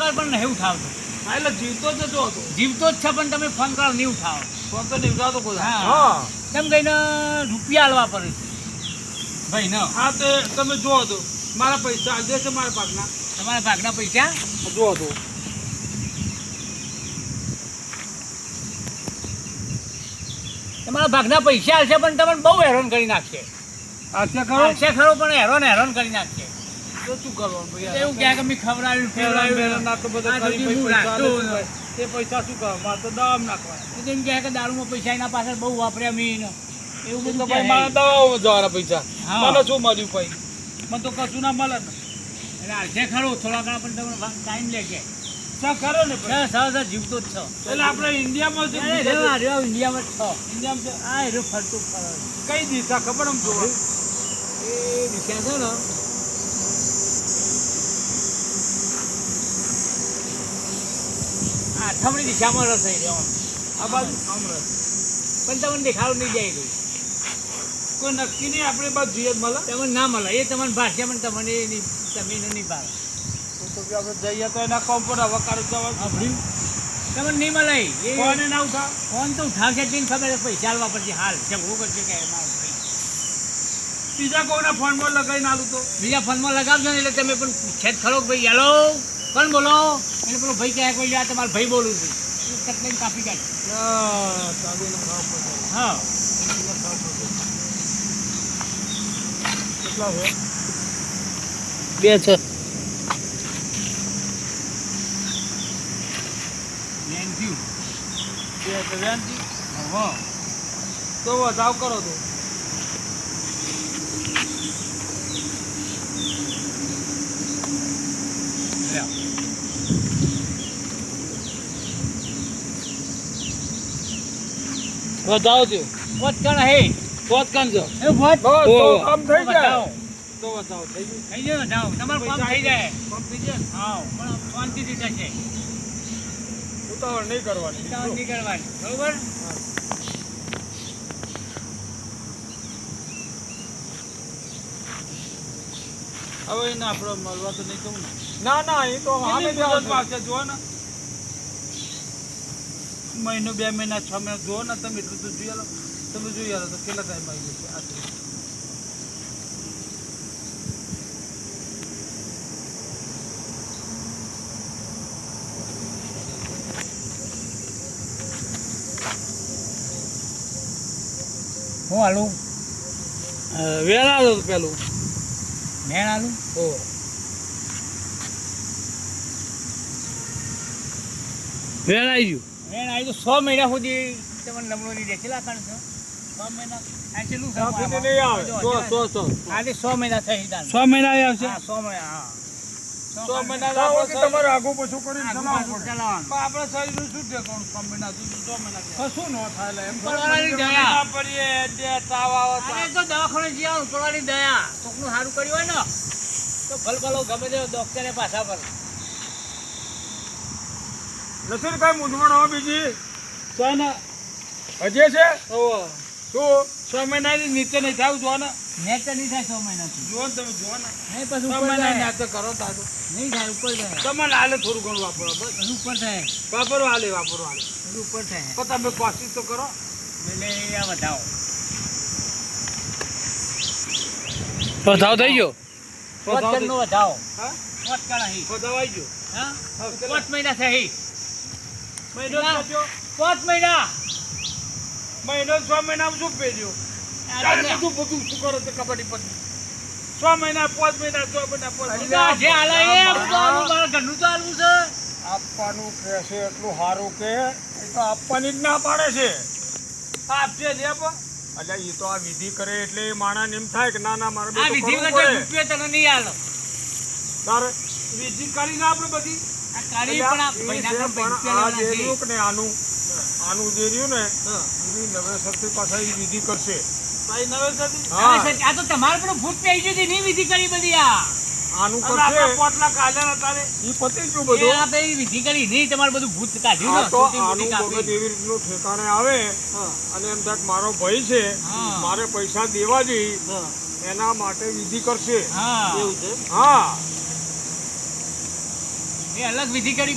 કર પણ નહીં ઉઠાવતો. હા એટલે જીવતો જ નતો હતો. જીવતો જ છે પણ તમે ફોન કરો નહીં ઉઠાવો. ફોન તો નહીં ઉઠાવતો કોઈ. હા તેમ કહીને રૂપિયા આલવા પડે છે ભાઈ ન. હા તો તમે જો તો મારા પૈસા આજે છે મારા પાકના. તમારા ભાગના પૈસા જો તો તમારા ભાગના પૈસા આવશે પણ તમને બહુ હેરાન કરી નાખશે. આશા કરો આવશે ખરો પણ હેરાન કરી નાખશે. તો શું કરવાનું ભાઈ? એવું કહે કે મેં ખવડાવ્યું ના તો બધા ખાલી પૈસા આલે તે પૈસા શું કરવા? મારે તો દવામાં નાખવાના. એમ કહે કે દારૂમાં પૈસા એના પાછળ બહુ વાપર્યા મીન એવું બધું તો કહે. ભાઈ મારા દવામાં જવાના પૈસા. હા. મને શું મળ્યું ભાઈ? મને તો કશું ના મળે ને. એટલે આવશે ખરો થોડા ઘણા પણ તમને ટાઈમ લે કે સા ખરો ને ભાઈ? સર જીવતો જ છો. એટલે આપણે ઇન્ડિયામાં છે. ઇન્ડિયામાં જ છો. ઇન્ડિયામાં છે. હા એ ફરતું ફરે કઈ દિશા ખબર આમ જોવા? એ દિશા છે ને આઠમની દિશામાં રસ થઈ રહ્યો આ બાજુ અમરસ. પણ તમને દેખાડું નહીં જાય ગઈ. કોઈ નક્કી નહીં આપણે બાજુ જોઈએ જ મળે. તમને ના મળે એ તમને ભાષા પણ તમને તમે નહીં પાડે. તો કે આપણે જઈએ તો એના કોમ પર હવે કાઢ જવા. તમને નહીં મળે એ કોને ના ઉઠા? ફોન તો ઉઠાવશે જ નહીં ખબર છે પૈસા આલવા પડશે હાલ ઝઘડું કરશે કે મારો ભાઈ બીજા કોઈના ફોનમાં લગાવીને આલું તો બીજા ફોનમાં લગાવજો ને એટલે તમે પણ પૂછે જ ખરો કે ભાઈ હેલો કોણ બોલો એટલે પેલો ભાઈ કહે કોઈ આ તમારે ભાઈ બોલું છું કટલાઈને કાપી કાઢ. હા કેટલા છે? 2 છે. વેનથી 2 છે વેનથી. હા તો વધાવ કરો તો. વધાવ દો. વોટ કણ હે બહુત કામ છે. એ વોટ તો કામ થઈ જાય. બતાવો. તો વધાવ થઈ ગયું. થઈ જાય જાઓ તમારું કામ થઈ જાય. કામ થઈ જાય. હા પણ શાંતિથી થશે ઉતાવળ નહીં કરવાની. ઉતાવળ નહીં કરવાની બરોબર. હવે એને આપણે મળવા તો નહીં કહું ને. ના એ તો અમે આવશે જો ને મહિનો 2 મહિના 6 મહિના જો ને તમે એટલું તો જોઈ લો. તમે જોઈ લો તો કેટલા ટાઈમ આવી જશે આ હું હાલું વેળા લો પેલું. મેણ હાલું ઓ વેળા આવી ગયું. મેણ આવી તો 100 મહિના સુધી તમને નમણો નહીં દે કેટલા કાણ છો 6 મહિના આ છેલ્લું નહીં આવે. 100 આજે 100 મહિના થઈ દાન 6 મહિના આવશે. હા 100 મહિના હા 100 મહિના તમારે આગું પાછું કરીને ચલાવવાનું. આપણા શરીરનું શું ઠેકાણું? 6 મહિના સુધી 6 મહિના કશું ન થાય. એટલે એમ ઉપરવાળાની દયા. પડીએ જે તાવ આવે અરે તો દવાખાને જઈ આવું તોડાની દયા કોકનું સારું કર્યું હોય ને તો ભલભલો ગમે તે ડોક્ટરે પાછા પર નથી કઈ મૂંઝવણ હવે બીજી તો ને હજે છે શું 6 મહિનાની નીચે નહીં થાવ જો ને નેટ તો નહીં થાય 100 મહિનાથી જો ને તમે જો ને નહીં પછી 6 ઉપર મહિના થાય નાતે કરો તારું નહીં થાય ઉપર થાય તમારે હાલે થોડું ઘણું વાપરો બસ બધું ઉપર થાય વાપરો હાલે બધું ઉપર થાય પણ તમે કોશિશ તો કરો. એટલે આ વધાવો વધાવ થઈ ગયો. પોતકરનો વધાવો હા પોતકર અહીં વધાવ આવી ગયો. હા હા, 5 મહિના થઈ મહિનો કેટલા? થયો. 5 મહિના મહિનો 6 મહિના શું પેર્યો? બધું શું કરો તો કબડ્ડી પર 6 મહિના 5 મહિના 6 મહિના 5 મહિના જે હાલે એ આપવાનું મારા ઘરનું તો હાલવું છે આપવાનું કે છે એટલું સારું કે એ તો આપવાની જ ના પાડે છે. આપશે લે પણ અલ્યા એ તો આ વિધિ કરે એટલે એ માણસને એમ થાય કે ના ના મારે આ વિધિ વગર રૂપિયો તને નહીં હાલો તારે વિધિ કરીને આપણે બધી આ કાઢી પણ આ અલ્યા, પૈસા એ છે, પણ પણ આ જે પૈસા રહ્યું કે ને આનું જે રહ્યું ને એની નવેસરથી પાછા એ વિધિ કરશે. હા. આ તો તમારે પણ ભૂત પેઈ ગઈ નહીં વિધિ કરી બધી આ આનું કરશે પોટલા કાલ્યા તારે ઈ પતી ગયું બધું. આ તો એ વિધિ કરી નહીં તમારે બધું ભૂત કાઢ્યું આ ને તો છૂટી આનું બૂટી મગજ કાપી. એવી રીતનું ઠેકાણે આવે અને એમ થાય કે મારો ભાઈ છે હા. મારે પૈસા દેવા જોઈએ એના માટે વિધિ કરશે. હા હા એ એ અલગ વિધિ કરી